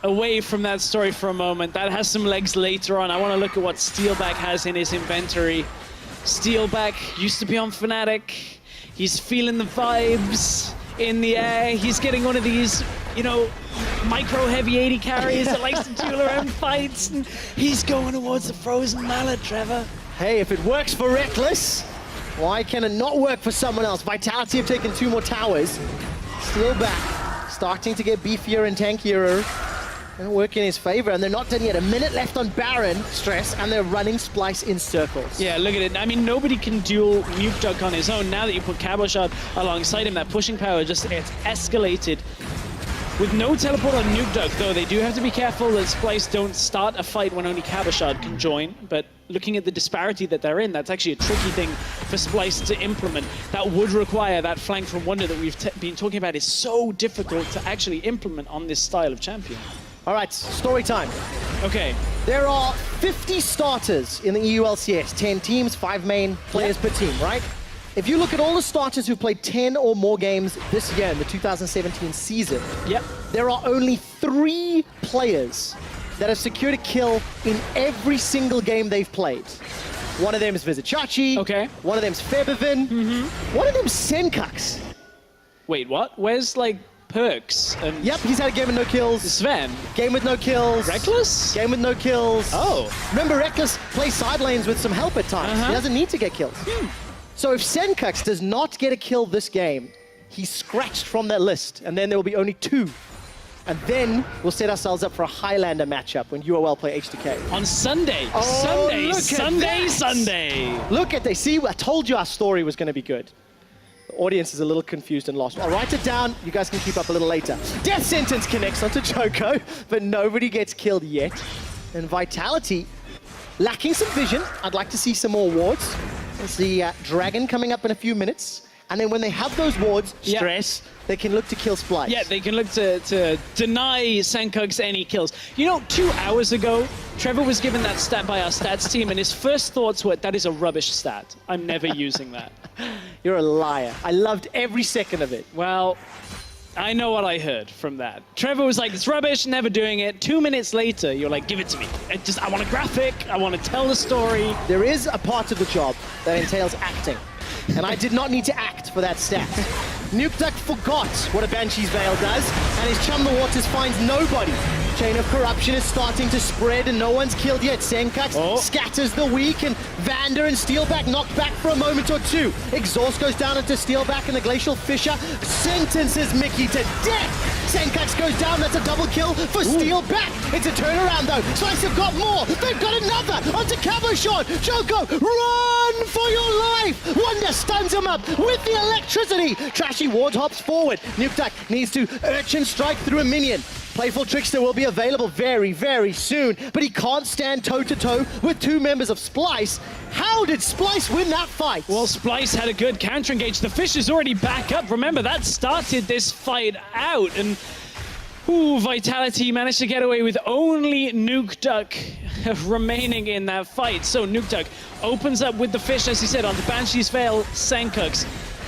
away from that story for a moment. That has some legs later on. I want to look at what Steelback has in his inventory. Steelback used to be on Fnatic. He's feeling the vibes in the air. He's getting one of these, you know, micro heavy 80 carries that likes to duel around fights. And he's going towards the Frozen Mallet, Trevor. Hey, if it works for Reckless, why can it not work for someone else? Vitality have taken 2 more towers. Steelback starting to get beefier and tankier. Gonna work in his favor, and they're not done yet. A minute left on Baron, Stress, and they're running Splyce in circles. Yeah, look at it. I mean, nobody can duel Nuke Duck on his own. Now that you put Cabo Shot alongside him, that pushing power just it's escalated. With no teleport on Nuke Duck, though, they do have to be careful that Splyce don't start a fight when only Cabo Shot can join. But looking at the disparity that they're in, that's actually a tricky thing for Splyce to implement. That would require that flank from Wonder that we've been talking about is so difficult to actually implement on this style of champion. All right, story time. Okay. There are 50 starters in the EU LCS, 10 teams, 5 main players per team, right? If you look at all the starters who played 10 or more games this year in the 2017 season, there are only 3 players that have secured a kill in every single game they've played. One of them is Vizicachi. Okay. One of them's Febivin. One of them's Senkax. Wait, what? Where's, like, Perks? And Yep, he's had a game with no kills. Sven? Game with no kills. Reckless? Game with no kills. Oh. Remember, Reckless plays side lanes with some help at times. He doesn't need to get kills. So if Senkax does not get a kill this game, he's scratched from that list, and then there will be only 2. And then we'll set ourselves up for a Highlander matchup when UOL play HDK. On Sunday. Oh, Sunday. Look at this. See, I told you our story was going to be good. The audience is a little confused and lost. I'll write it down. You guys can keep up a little later. Death Sentence connects onto Choco, but nobody gets killed yet. And Vitality, lacking some vision. I'd like to see some more wards. There's the Dragon coming up in a few minutes. And then when they have those wards, Stress, they can look to kill Splyce. Yeah, they can look to deny Senkax any kills. You know, 2 hours ago, Trevor was given that stat by our stats team, and his first thoughts were, that is a rubbish stat. I'm never using that. You're a liar. I loved every second of it. Well, I know what I heard from that. Trevor was like, it's rubbish, never doing it. 2 minutes later, you're like, give it to me. I want a graphic, I want to tell the story. There is a part of the job that entails acting, and I did not need to act for that stat. Nuke Duck forgot what a Banshee's Veil does, and his Chum the Waters finds nobody. Chain of Corruption is starting to spread, and no one's killed yet. Senkax scatters the weak, and Vander and Steelback knocked back for a moment or 2. Exhaust goes down into Steelback, and the Glacial Fissure sentences Mickey to death. Senkax goes down, that's a double kill for Steelback. It's a turnaround though. Splyce have got more. They've got another onto Cabo Shot. Choco, run for your life. Wonder stuns him up with the electricity. Trashy ward hops forward. Nuke Duck needs to Urchin strike through a minion. Playful Trickster will be available very, very soon, but he can't stand toe-to-toe with 2 members of Splyce. How did Splyce win that fight? Well, Splyce had a good counter engage. The fish is already back up. Remember, that started this fight out, and Vitality managed to get away with only Nuke Duck remaining in that fight. So Nuke Duck opens up with the fish, as he said, onto Banshee's Veil. Senkax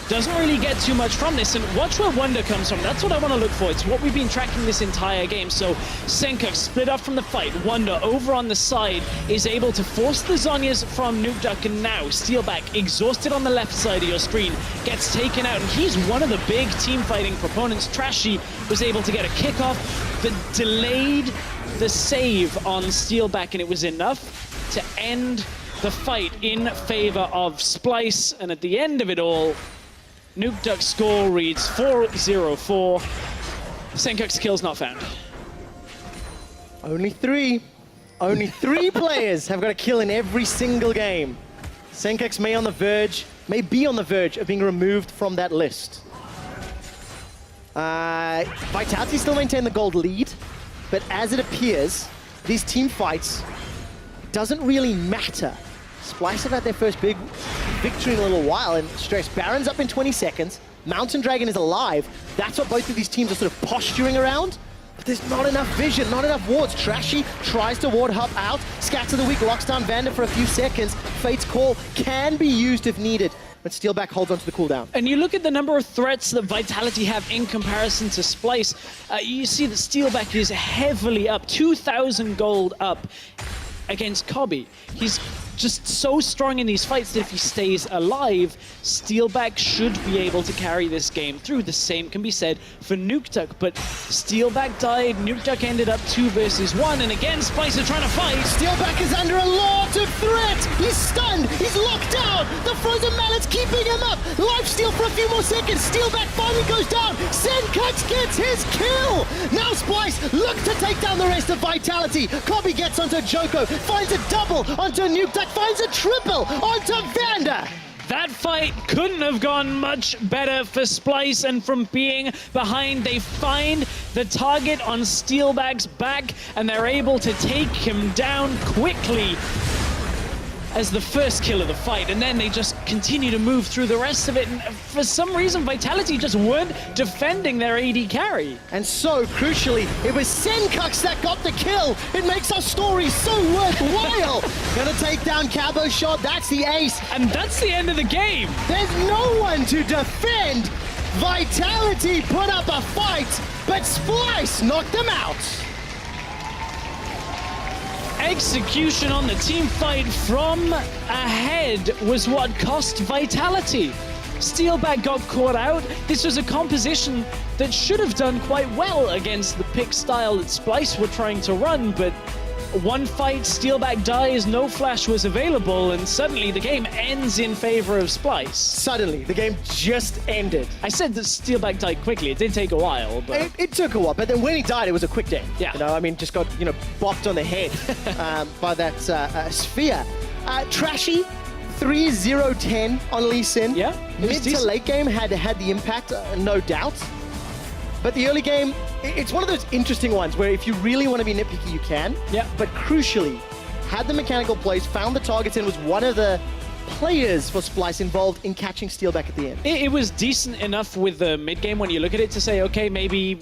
doesn't really get too much from this, and watch where Wonder comes from. That's what I want to look for. It's what we've been tracking this entire game. So Senkax split up from the fight. Wonder over on the side is able to force the Zhonya's from Nuke Duck, and now Steelback, exhausted on the left side of your screen, gets taken out, and he's one of the big team fighting proponents. Trashy was able to get a kickoff that delayed the save on Steelback, and it was enough to end the fight in favor of Splyce. And at the end of it all, Nuke Duck's score reads 4-0-4. Senkax kills not found. Only 3. Only 3 players have got a kill in every single game. Senkax may be on the verge of being removed from that list. Vitality still maintain the gold lead, but as it appears, these team fights doesn't really matter Splyce have had their first big victory in a little while, and stress Baron's up in 20 seconds. Mountain Dragon is alive. That's what both of these teams are sort of posturing around. But there's not enough vision, not enough wards. Trashy tries to ward Hup out. Scatter the Weak locks down Vander for a few seconds. Fate's Call can be used if needed, but Steelback holds onto the cooldown. And you look at the number of threats that Vitality have in comparison to Splyce, you see that Steelback is heavily up, 2,000 gold up against Cobby. He's just so strong in these fights that if he stays alive, Steelback should be able to carry this game through. The same can be said for Nukeduck, but Steelback died, Nukeduck ended up 2 versus 1, and again, Splyce are trying to fight. Steelback is under a lot of threat. He's stunned, he's locked down. The Frozen Mallet's keeping him up. Lifesteal for a few more seconds. Steelback finally goes down. Senkux gets his kill. Now Splyce looks to take down the rest of Vitality. Cobby gets onto Joko, finds a double onto Nukeduck, finds a triple onto Vander. That fight couldn't have gone much better for Splyce, and from being behind, they find the target on Steelback's back, and they're able to take him down quickly as the first kill of the fight, and then they just continue to move through the rest of it, and for some reason, Vitality just weren't defending their AD carry. And so, crucially, it was Senkux that got the kill. It makes our story so worthwhile. Gonna take down Cabo Shot, that's the ace. And that's the end of the game. There's no one to defend. Vitality put up a fight, but Splyce knocked them out. Execution on the team fight from ahead was what cost Vitality. Steelback got caught out. This was a composition that should have done quite well against the pick style that Splyce were trying to run, but one fight, Steelback dies, no flash was available, and suddenly the game ends in favor of Splyce. Suddenly, the game just ended. I said that Steelback died quickly. It did take a while, but... It took a while, but then when he died, it was a quick day. Yeah. You know, I mean, just got, bopped on the head by that sphere. Trashy, 3-0-10 on Lee Sin. Yeah. Mid to late game had the impact, no doubt. But the early game, it's one of those interesting ones where if you really want to be nitpicky, you can. Yeah. But crucially, had the mechanical plays, found the targets, and was one of the players for Splyce involved in catching Steelback at the end. It was decent enough with the mid game when you look at it to say, okay, maybe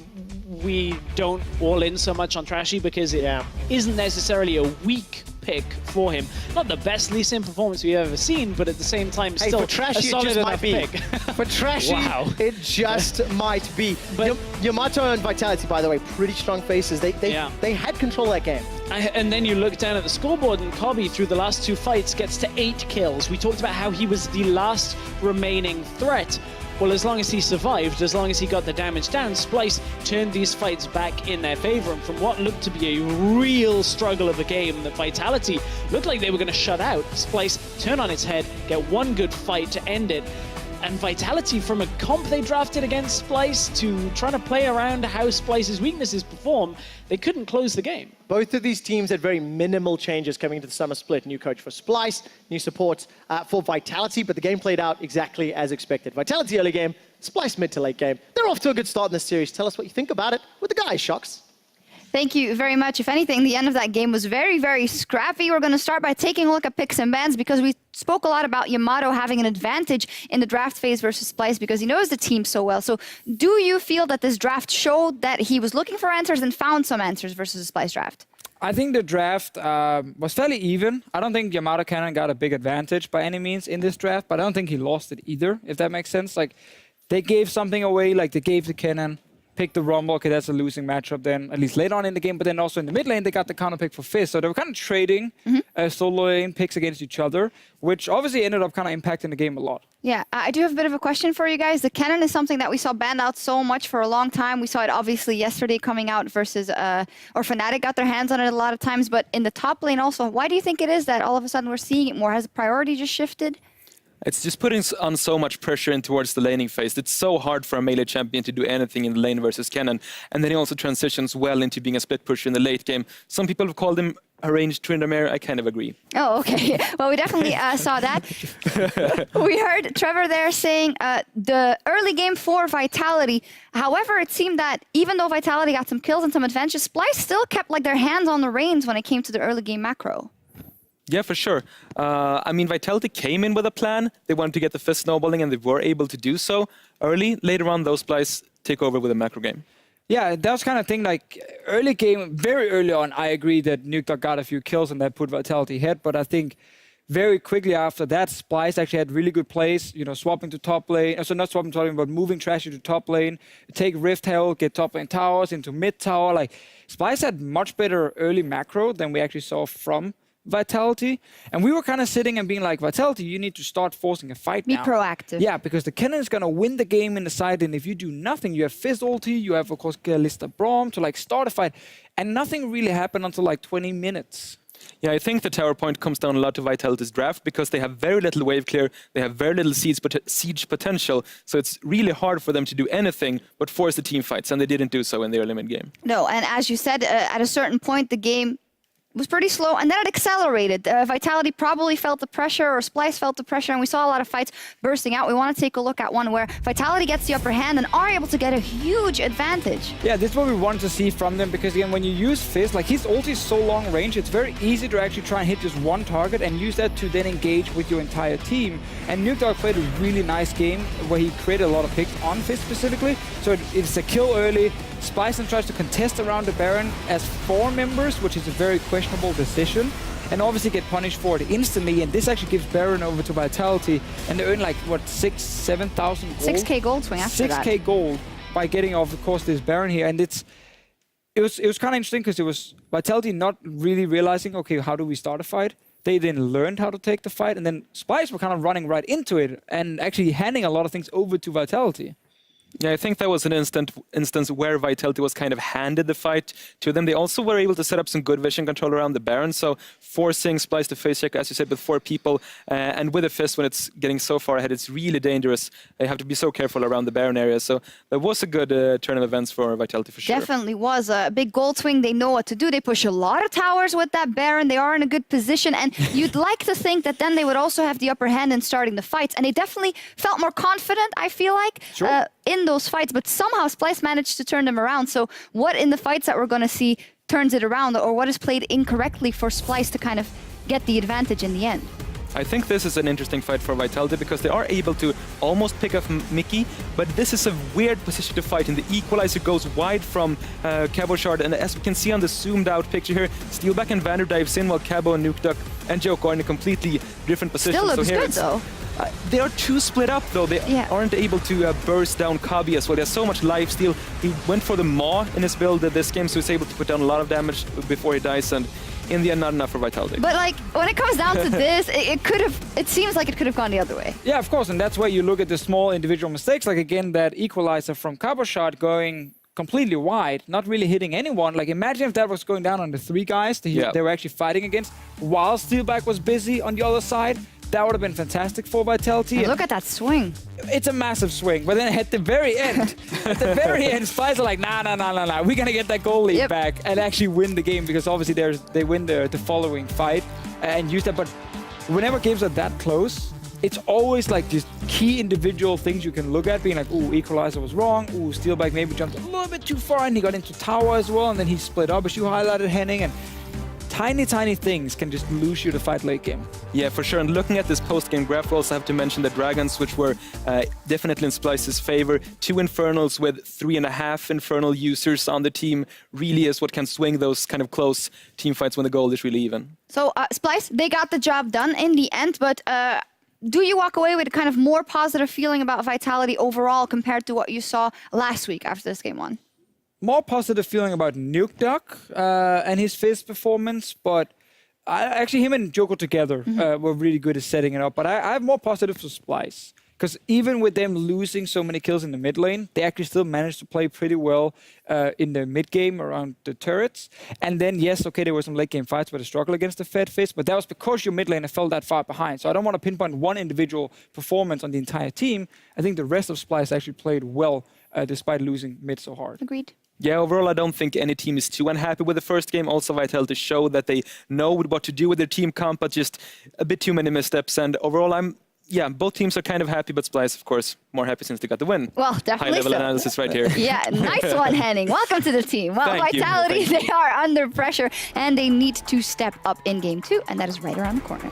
we don't all in so much on Trashy because it isn't necessarily a weak pick for him. Not the best Lee Sin performance we've ever seen, but at the same time, still for Trashy, a solid it just enough might be. pick. For Trashy, Wow. it just might be. But Yamato and Vitality, by the way, pretty strong faces. They had control of that game. And then you look down at the scoreboard, and Cobby, through the last 2 fights, gets to 8 kills. We talked about how he was the last remaining threat. Well, as long as he survived, as long as he got the damage down, Splyce turned these fights back in their favor. And from what looked to be a real struggle of a game that Vitality looked like they were going to shut out, Splyce turn on its head, get one good fight to end it. And Vitality, from a comp they drafted against Splyce to trying to play around how Splyce's weaknesses perform, they couldn't close the game. Both of these teams had very minimal changes coming into the summer split. New coach for Splyce, new support for Vitality, but the game played out exactly as expected. Vitality early game, Splyce mid to late game. They're off to a good start in this series. Tell us what you think about it with the guys, Shocks. Thank you very much. If anything, the end of that game was very, very scrappy. We're going to start by taking a look at picks and bans because we spoke a lot about Yamato having an advantage in the draft phase versus Splyce because he knows the team so well. So do you feel that this draft showed that he was looking for answers and found some answers versus the Splyce draft? I think the draft was fairly even. I don't think Yamato Cannon got a big advantage by any means in this draft, but I don't think he lost it either, if that makes sense. Like, they gave something away, like they gave the Cannon, picked the Rumble, okay, that's a losing matchup then, at least later on in the game, but then also in the mid lane, they got the counter pick for Fizz. So they were kind of trading solo lane picks against each other, which obviously ended up kind of impacting the game a lot. Yeah, I do have a bit of a question for you guys. The Cannon is something that we saw banned out so much for a long time. We saw it obviously yesterday coming out versus, or Fnatic got their hands on it a lot of times, but in the top lane also, why do you think it is that all of a sudden we're seeing it more? Has the priority just shifted? It's just putting on so much pressure in towards the laning phase. It's so hard for a melee champion to do anything in the lane versus Cannon. And then he also transitions well into being a split pusher in the late game. Some people have called him a ranged Tryndamere. I kind of agree. Oh, okay. Well, we definitely saw that. We heard Trevor there saying the early game for Vitality. However, it seemed that even though Vitality got some kills and some advantages, Splyce still kept like their hands on the reins when it came to the early game macro. Yeah, for sure. I mean, Vitality came in with a plan. They wanted to get the fist snowballing, and they were able to do so early. Later on, those Splyce take over with a macro game. Yeah, that was kind of thing, like, early game, very early on, I agree that Nukeduck got a few kills and that put Vitality ahead, but I think very quickly after that, Splyce actually had really good plays, you know, swapping to top lane, so not swapping to top lane, but moving Trashy to top lane, take Rift Herald, get top lane towers into mid tower. Like, Splyce had much better early macro than we actually saw from Vitality, and we were kind of sitting and being like, Vitality, you need to start forcing a fight Be now. proactive. Yeah, because the Kennen is going to win the game in the side, and if you do nothing, you have Fizz ulti, you have, of course, Kalista Braum to, like, start a fight, and nothing really happened until, like, 20 minutes. Yeah, I think the tower point comes down a lot to Vitality's draft because they have very little wave clear, they have very little siege potential, so it's really hard for them to do anything but force the team fights, and they didn't do so in the early mid game. No, and as you said, at a certain point, the game was pretty slow, and then it accelerated. Vitality probably felt the pressure, or Splyce felt the pressure, and we saw a lot of fights bursting out. We want to take a look at one where Vitality gets the upper hand and are able to get a huge advantage. Yeah, this is what we wanted to see from them, because again, when you use Fizz, like, his ulti is so long range, it's very easy to actually try and hit just one target and use that to then engage with your entire team. And Nukeduck played a really nice game where he created a lot of picks on Fizz specifically, so it's a kill early. Splyce then tries to contest around the Baron as 4 members, which is a very questionable decision, and obviously get punished for it instantly, and this actually gives Baron over to Vitality, and they earn like, what, 7,000 gold? 6k gold swing after that. 6k gold by getting off, of course, this Baron here, and it was kind of interesting because it was Vitality not really realizing, okay, how do we start a fight? They then learned how to take the fight, and then Splyce were kind of running right into it and actually handing a lot of things over to Vitality. Yeah, I think that was an instance where Vitality was kind of handed the fight to them. They also were able to set up some good vision control around the Baron, so forcing Splyce to face check, as you said, with 4 people, and with a Fist when it's getting so far ahead, it's really dangerous. They have to be so careful around the Baron area, so that was a good turn of events for Vitality for sure. Definitely was a big gold swing. They know what to do. They push a lot of towers with that Baron. They are in a good position, and you'd like to think that then they would also have the upper hand in starting the fights, and they definitely felt more confident, I feel like. Sure. In those fights, but somehow Splyce managed to turn them around. So what in the fights that we're going to see turns it around, or what is played incorrectly for Splyce to kind of get the advantage in the end? I think this is an interesting fight for Vitality because they are able to almost pick up Mickey, but this is a weird position to fight, and the equalizer goes wide from Cabochard, and as we can see on the zoomed out picture here, Steelback and Vander dives in while Cabo and Nukeduck and Joko are in a completely different position. Still looks so here good though. They are too split up though. They aren't able to burst down Kabi as well. He has so much life steal. He went for the Maw in his build this game, so he's able to put down a lot of damage before he dies, and in the end, not enough for Vitality. But like, when it comes down to this, it seems like it could have gone the other way. Yeah, of course, and that's where you look at the small individual mistakes, like again, that equalizer from Cabochard going completely wide, not really hitting anyone. Like, imagine if that was going down on the 3 guys that they were actually fighting against, while Steelback was busy on the other side. That would have been fantastic for Vitality. And look at that swing. It's a massive swing, but then at the very end, Splyce are like, nah, we're gonna get that goal lead back and actually win the game, because obviously they win the following fight and use that. But whenever games are that close, it's always like just key individual things you can look at, being like, ooh, equalizer was wrong, ooh, Steelback maybe jumped a little bit too far and he got into tower as well, and then he split up, as you highlighted, Henning, and tiny things can just lose you the fight late game. Yeah, for sure. And looking at this post-game graph, we also have to mention the Dragons, which were definitely in Splyce's favor. 2 Infernals with 3.5 Infernal users on the team really is what can swing those kind of close team fights when the goal is really even. So Splyce, they got the job done in the end, but do you walk away with a kind of more positive feeling about Vitality overall compared to what you saw last week after this game 1? More positive feeling about Nukeduck and his Fizz performance, but actually him and Joko together were really good at setting it up. But I have more positive for Splyce, because even with them losing so many kills in the mid lane, they actually still managed to play pretty well in the mid game around the turrets. And then, yes, okay, there were some late game fights where they struggled against the Fed Fizz, but that was because your mid laner fell that far behind. So I don't want to pinpoint one individual performance on the entire team. I think the rest of Splyce actually played well despite losing mid so hard. Agreed. Yeah, overall, I don't think any team is too unhappy with the first game. Also, Vitality showed that they know what to do with their team comp, but just a bit too many missteps. And overall, I'm yeah, both teams are kind of happy, but Splyce, of course, more happy since they got the win. Well, definitely High-level so. analysis right here. Yeah, nice one, Henning. Welcome to the team. Well, Thank you. Vitality, Thank you. they are under pressure, and they need to step up in game 2, and that is right around the corner.